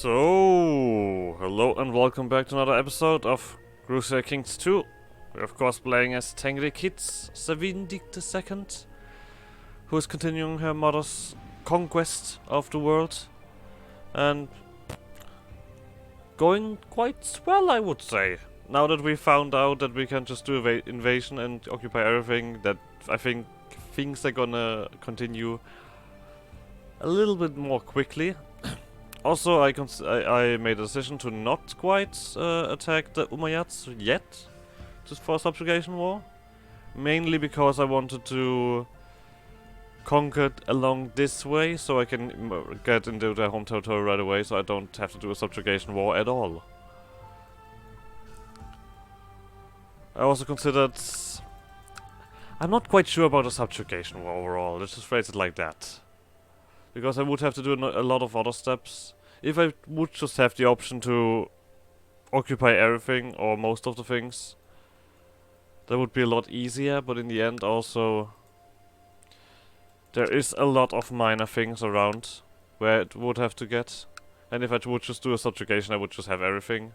So, hello and welcome back to another episode of Crusader Kings 2. We're of course playing as Dschingis Savindik II, who is continuing her mother's conquest of the world. And going quite well, I would say. Now that we found out that we can just do invasion and occupy everything, that I think things are gonna continue a little bit more quickly. Also, I made a decision to not quite attack the Umayyads yet, just for a subjugation war. Mainly because I wanted to conquer it along this way, so I can get into their home territory right away, so I don't have to do a subjugation war at all. I also considered... I'm not quite sure about a subjugation war overall, let's just phrase it like that. Because I would have to do a lot of other steps. If I would just have the option to occupy everything, or most of the things, that would be a lot easier, but in the end also... there is a lot of minor things around where it would have to get. And if I would just do a subjugation, I would just have everything.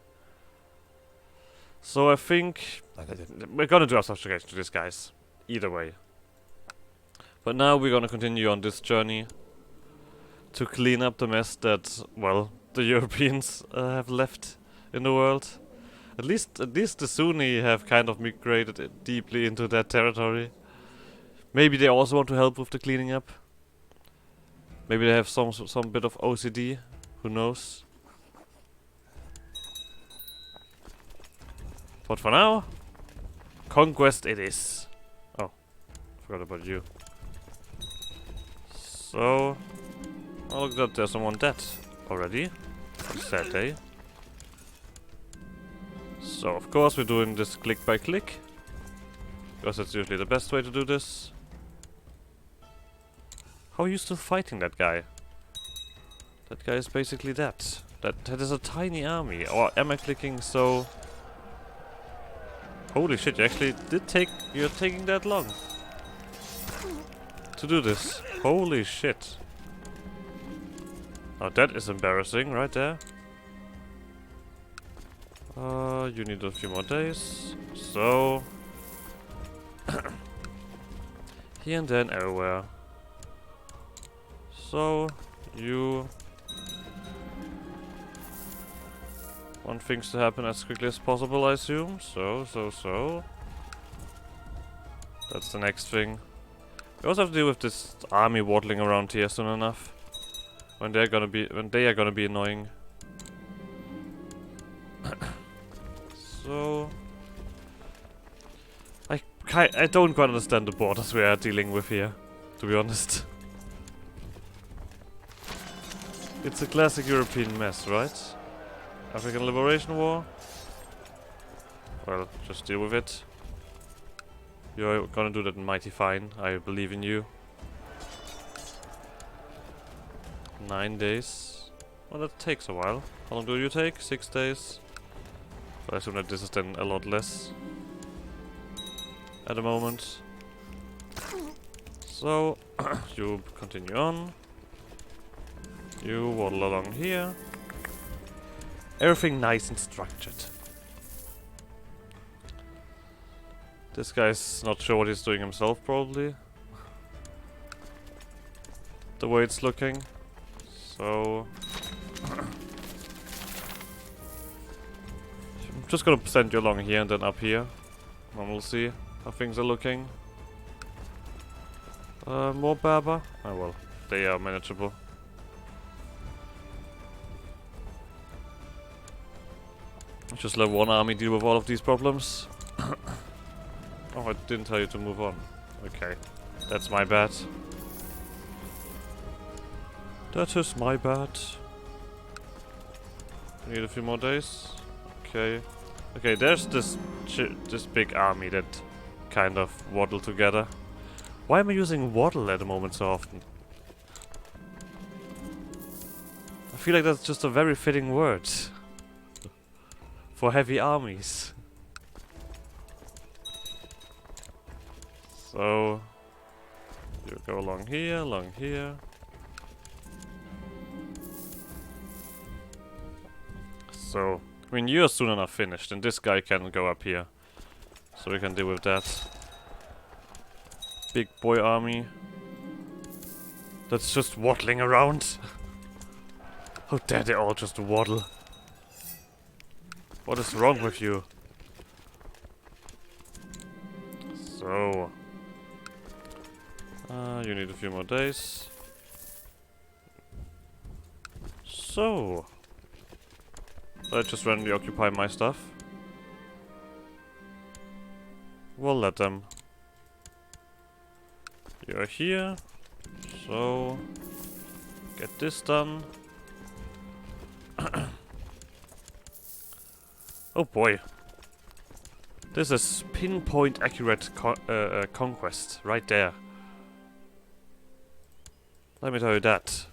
So I think... we're gonna do a subjugation to these guys. Either way. But now we're gonna continue on this journey to clean up the mess that, well, the Europeans have left in the world. At least the Sunni have kind of migrated deeply into that territory. Maybe they also want to help with the cleaning up. Maybe they have some bit of OCD. Who knows? But for now, conquest it is. Oh, forgot about you. So... oh, look that there's someone dead already. Sad day. So of course we're doing this click by click, because that's usually the best way to do this. How are you still fighting that guy? That guy is basically dead. That is a tiny army. Or am I clicking so... holy shit, you actually did take... you're taking that long to do this. Holy shit. Oh, that is embarrassing right there. You need a few more days. So... here and then everywhere. So, you... want things to happen as quickly as possible, I assume. So... that's the next thing. We also have to deal with this army waddling around here soon enough. When they are gonna be annoying. So... I don't quite understand the borders we are dealing with here, to be honest. It's a classic European mess, right? African Liberation War? Well, just deal with it. You're gonna do that mighty fine, I believe in you. 9 days. Well, that takes a while. How long do you take? 6 days? So I assume that this is then a lot less at the moment. So, you continue on. You waddle along here. Everything nice and structured. This guy's not sure what he's doing himself, probably. The way it's looking. So... I'm just gonna send you along here and then up here. And we'll see how things are looking. More Berber? Oh well, they are manageable. Just let one army deal with all of these problems. Oh, I didn't tell you to move on. Okay, that's my bad. That is my bad. Need a few more days. Okay. Okay, there's this big army that kind of waddle together. Why am I using waddle at the moment so often? I feel like that's just a very fitting word for heavy armies. So you go along here, along here. So, I mean, you're soon enough finished, and this guy can go up here. So we can deal with that. Big boy army. That's just waddling around. How dare they all just waddle? What is wrong with you? So... you need a few more days. So... Let's just randomly occupy my stuff. We'll let them. You're here. So... Get this done. Oh boy. This is pinpoint accurate conquest right there. Let me tell you that.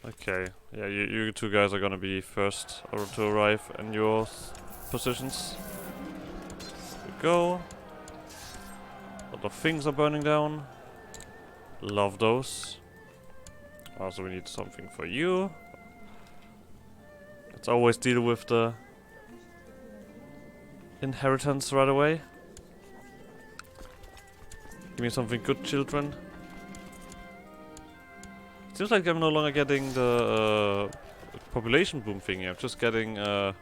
Okay, yeah, you two guys are gonna be first to arrive in your positions. Here we go. A lot of things are burning down. Love those. Also, we need something for you. Let's always deal with the inheritance right away. Give me something good, children. It seems like I'm no longer getting the population boom thingy. I'm just getting a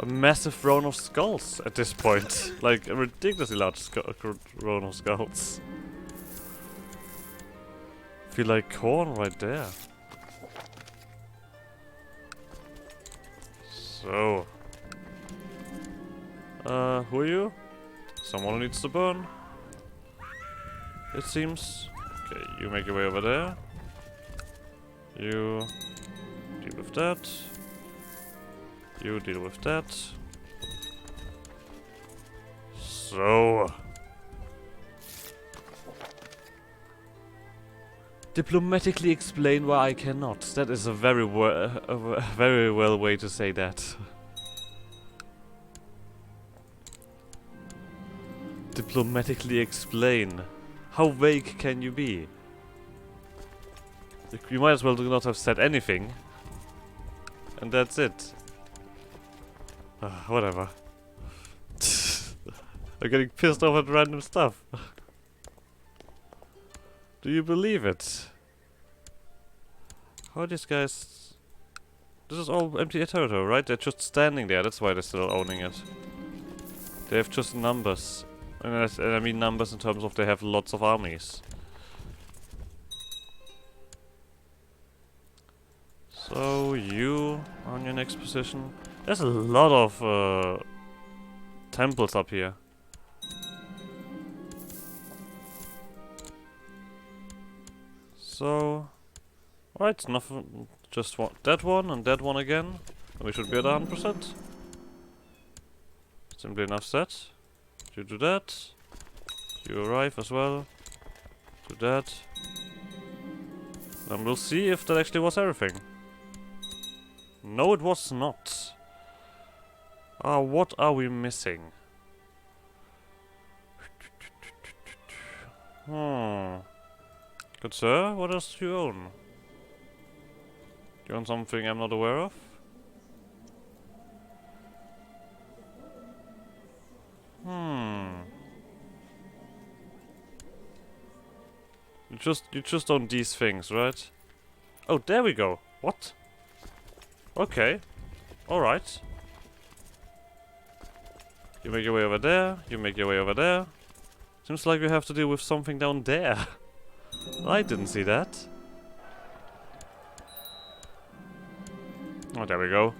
massive row of skulls at this point. Like a ridiculously large row of skulls. Feel like corn right there. So, who are you? Someone who needs to burn. It seems. Okay, you make your way over there. You deal with that. You deal with that. So. Diplomatically explain why I cannot. That is a very well way to say that. Diplomatically explain. How vague can you be? You might as well not have said anything. And that's it. Whatever. I'm getting pissed off at random stuff. Do you believe it? How are these guys... This is all empty territory, right? They're just standing there, that's why they're still owning it. They have just numbers. And I mean numbers in terms of they have lots of armies. So, you on your next position. There's a lot of temples up here. So, right, nothing, just that one and that one again. And we should be at 100%. Simply enough said. You do that. You arrive as well. Do that. And we'll see if that actually was everything. No, it was not. What are we missing? Good sir, what else do you own? Do you own something I'm not aware of? You just own these things, right? Oh, there we go. What? Okay. Alright. You make your way over there, you make your way over there. Seems like we have to deal with something down there. I didn't see that. Oh, there we go.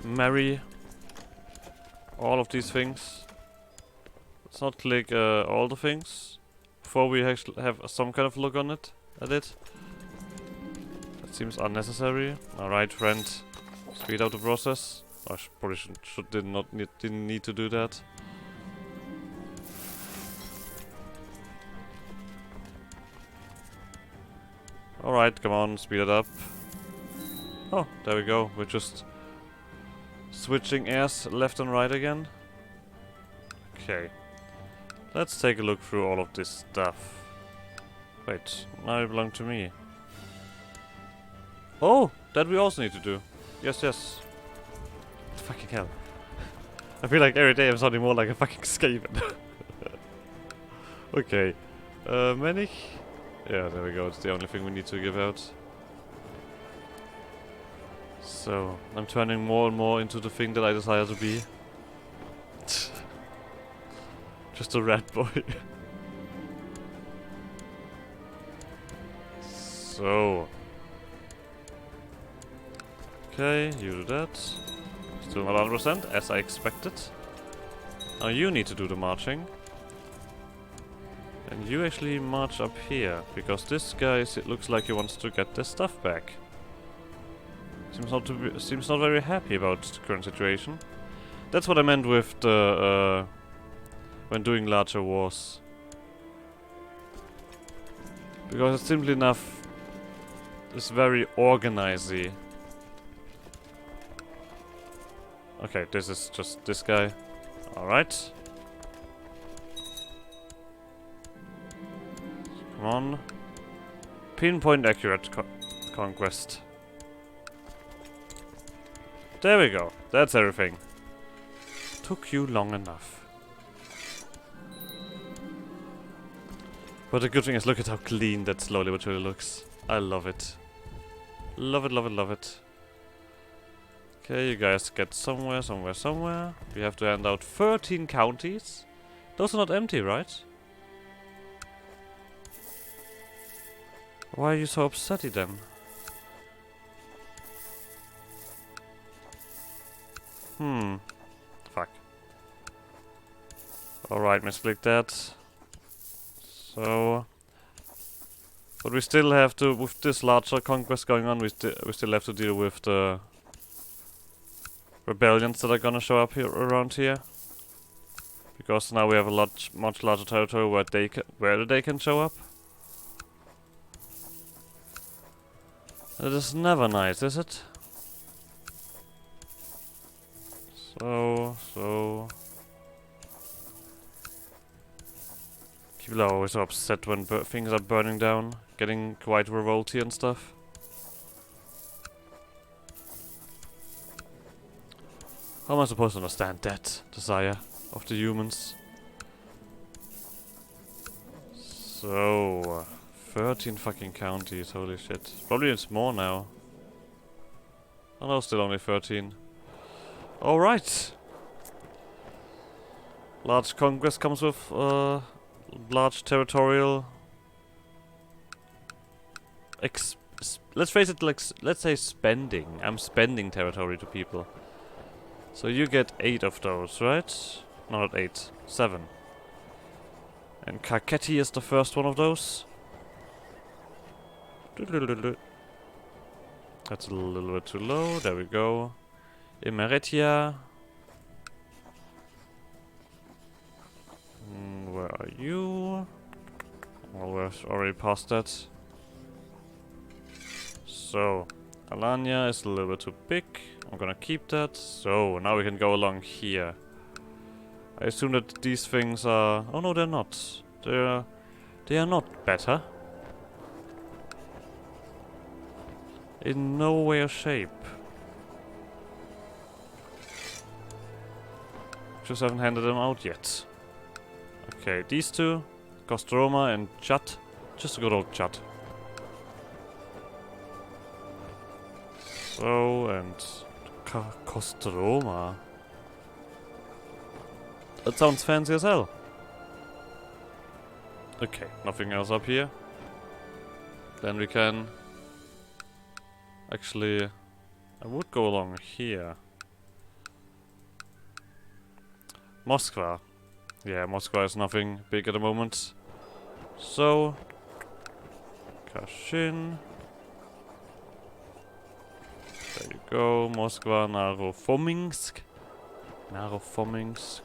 Marry all of these things. Let's not click all the things before we actually have some kind of look on it. At it. That seems unnecessary. Alright, friend. Speed up the process. I probably didn't need to do that. Alright, come on, speed it up. Oh, there we go. We're just switching airs left and right again. Okay. Let's take a look through all of this stuff. Wait, now you belong to me. Oh, that we also need to do. Yes, yes. Fucking hell. I feel like every day I'm sounding more like a fucking Skaven. Okay. Manic? Yeah, there we go. It's the only thing we need to give out. So, I'm turning more and more into the thing that I desire to be. Just a rat boy. So. Okay, you do that. Still not 100%, as I expected. Now you need to do the marching. And you actually march up here, because this guy it looks like he wants to get this stuff back. Seems not very happy about the current situation. That's what I meant with the when doing larger wars. Because it's simply enough. It's very organizy. Okay, this is just this guy. Alright. Come on. Pinpoint accurate conquest. There we go. That's everything. Took you long enough. But the good thing is, look at how clean that slowly but surely looks. I love it. Love it, love it, love it. Okay, you guys get somewhere, somewhere, somewhere. We have to hand out 13 counties. Those are not empty, right? Why are you so upsetty then? Fuck. Alright, misclick that. So... But we still have to, with this larger conquest going on, we still have to deal with the rebellions that are gonna show up here around here. Because now we have a much larger territory where they can show up. That is never nice, is it? So... People are always so upset when things are burning down, getting quite revolty and stuff. How am I supposed to understand that desire of the humans? So... 13 fucking counties, holy shit. Probably it's more now. Oh no, still only 13. Alright! Large conquest comes with large territorial... let's phrase it like, let's say spending. I'm spending territory to people. So you get 8 of those, right? No, not 8. 7. And Kakheti is the first one of those. That's a little bit too low. There we go. Imeretia. Where are you? Well, we're already past that. So, Alanya is a little bit too big. I'm gonna keep that. So, now we can go along here. I assume that these things are... Oh no, they're not. They are not better. In no way or shape. Just haven't handed them out yet. Okay, these two. Kostroma and Chat. Just a good old Chat. So, and... Kostroma. That sounds fancy as hell. Okay, nothing else up here. Then we can... Actually, I would go along here. Moskva. Yeah, Moskva is nothing big at the moment. So... Kashin. There you go. Moskva, Narofominsk. Narofominsk.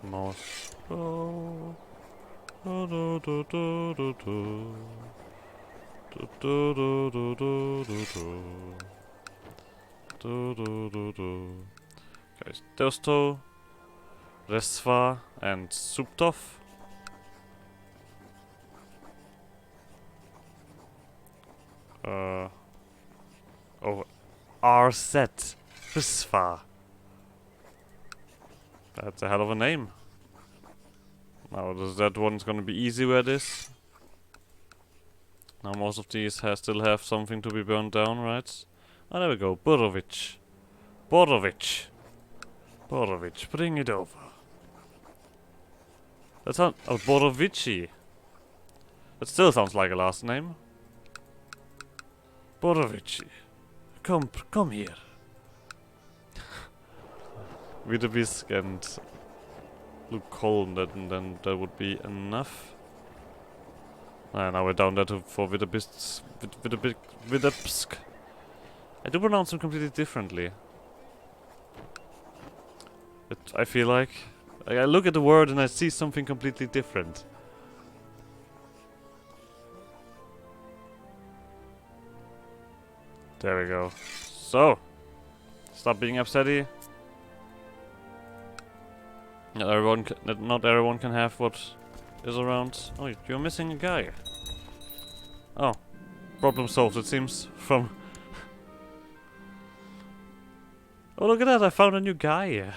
Moscow. Guys, those two, Resva and Suptov. Oh, RZ. Husva. That's a hell of a name. Now, that one's gonna be easy where it is. Now, most of these still have something to be burned down, right? Oh, there we go. Borovic. Borovic. Borovic, bring it over. That's not. Oh, Borovici. That still sounds like a last name. Borovici. Come here. Videbisk and Luke Colm, then that would be enough. Now we're down there for Videbisk. Videbsk. I do pronounce them completely differently. I feel like I look at the word and I see something completely different. There we go. So, stop being upsetty. Not everyone can have what is around. Oh, you're missing a guy. Oh, problem solved, it seems, from... Oh, look at that, I found a new guy.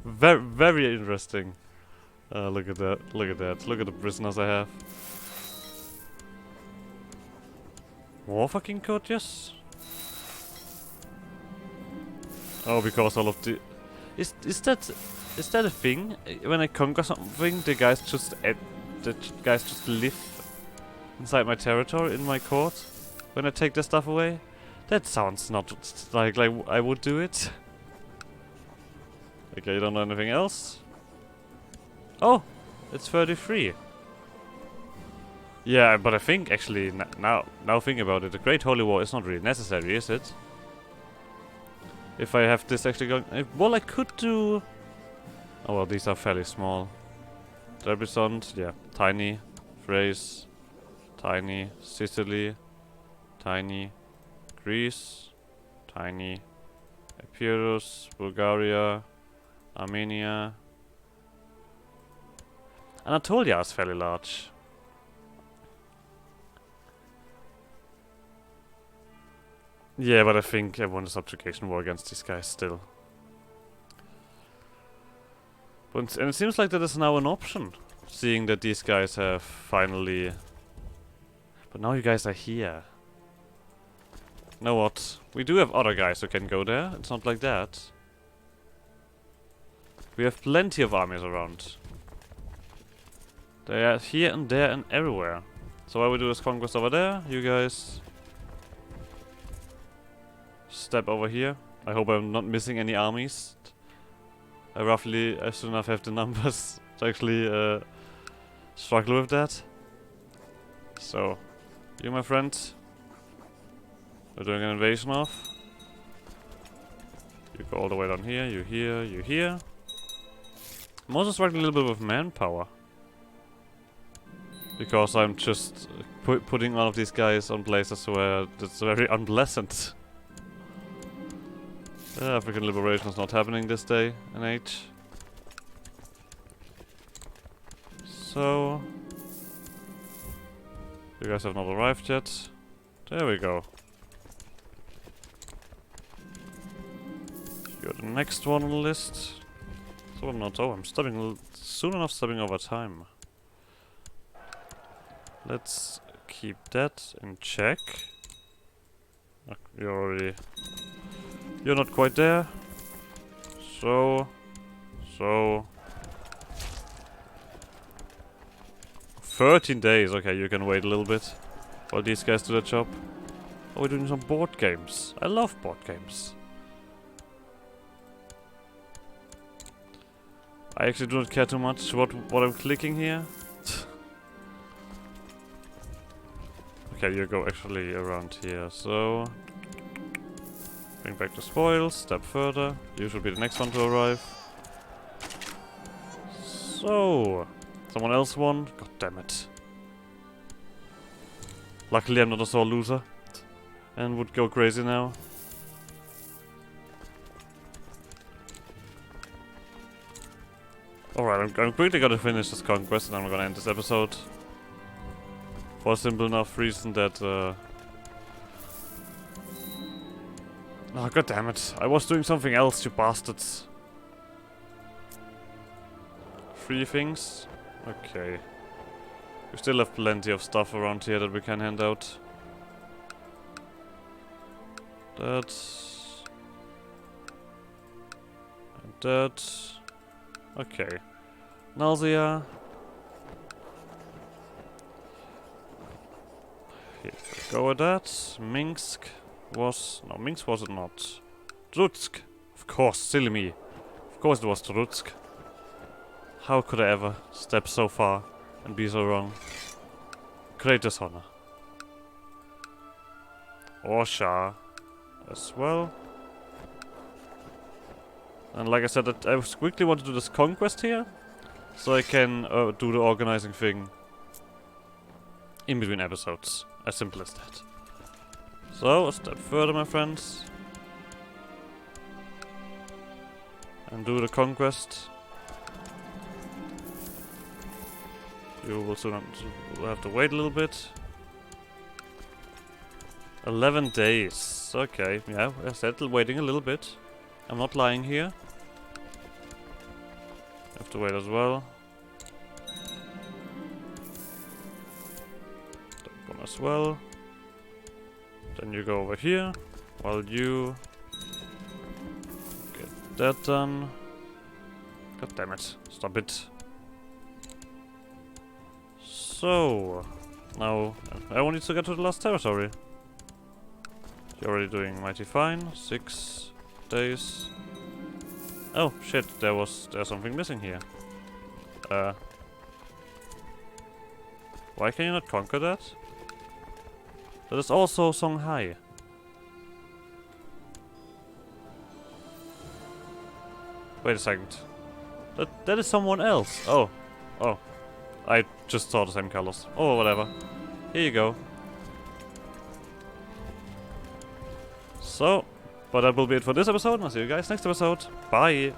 Very interesting. Look at that, look at that. Look at the prisoners I have. More fucking courteous? Oh, because all of the... Is that a thing? When I conquer something, the guys just live inside my territory, in my court? When I take their stuff away? That sounds not like I would do it. Okay, you don't know anything else? Oh! It's 33. Yeah, but I think actually, now thinking about it, the Great Holy War is not really necessary, is it? If I have this actually going... well, I could do... Oh well, these are fairly small. Trebizond, yeah, tiny. Thrace, tiny. Sicily, tiny. Greece, tiny. Epirus, Bulgaria, Armenia. Anatolia is fairly large. Yeah, but I think I won the subjugation war against these guys still. And it seems like that is now an option, seeing that these guys have finally... But now you guys are here. You know what? We do have other guys who can go there, it's not like that. We have plenty of armies around. They are here and there and everywhere. So what we do is conquest over there, you guys... step over here. I hope I'm not missing any armies. I soon enough have the numbers to actually struggle with that. So, you my friend, we're doing an invasion of. You go all the way down here, you here, you here. I'm also struggling a little bit with manpower. Because I'm just putting all of these guys on places where it's very unpleasant. African liberation is not happening this day and age. So... you guys have not arrived yet. There we go. You're the next one on the list. So I'm not... oh, I'm soon enough stepping over time. Let's keep that in check. You're not quite there. So... 13 days, okay, you can wait a little bit while these guys do their job. Oh, we're doing some board games. I love board games. I actually do not care too much what I'm clicking here. Okay, you go actually around here, so... bring back the spoils, step further. You should be the next one to arrive. So... someone else won? God damn it. Luckily I'm not a sore loser. And would go crazy now. Alright, I'm quickly gonna finish this conquest and then I'm gonna end this episode. For a simple enough reason that... Oh, god damn it. I was doing something else, you bastards. 3 things? Okay. We still have plenty of stuff around here that we can hand out. That. And that. Okay. Nausea. Here we go with that. Minsk was... No, Minsk was it not. Trutsk. Of course, silly me. Of course it was Trutsk. How could I ever step so far and be so wrong? Great dishonor. Orsha as well. And like I said, I quickly want to do this conquest here, so I can do the organizing thing in between episodes. As simple as that. So, a step further, my friends. And do the conquest. You will soon have to wait a little bit. 11 days. Okay, yeah, I said waiting a little bit. I'm not lying here. Have to wait as well. That one as well. Then you go over here, while you get that done. God damn it, stop it. So, now I only need to get to the last territory. You're already doing mighty fine. 6 days. Oh shit, there's something missing here. Why can you not conquer that? That is also Songhai. Wait a second. That is someone else. Oh. I just saw the same colors. Oh, whatever. Here you go. So, but that will be it for this episode, and I'll see you guys next episode. Bye!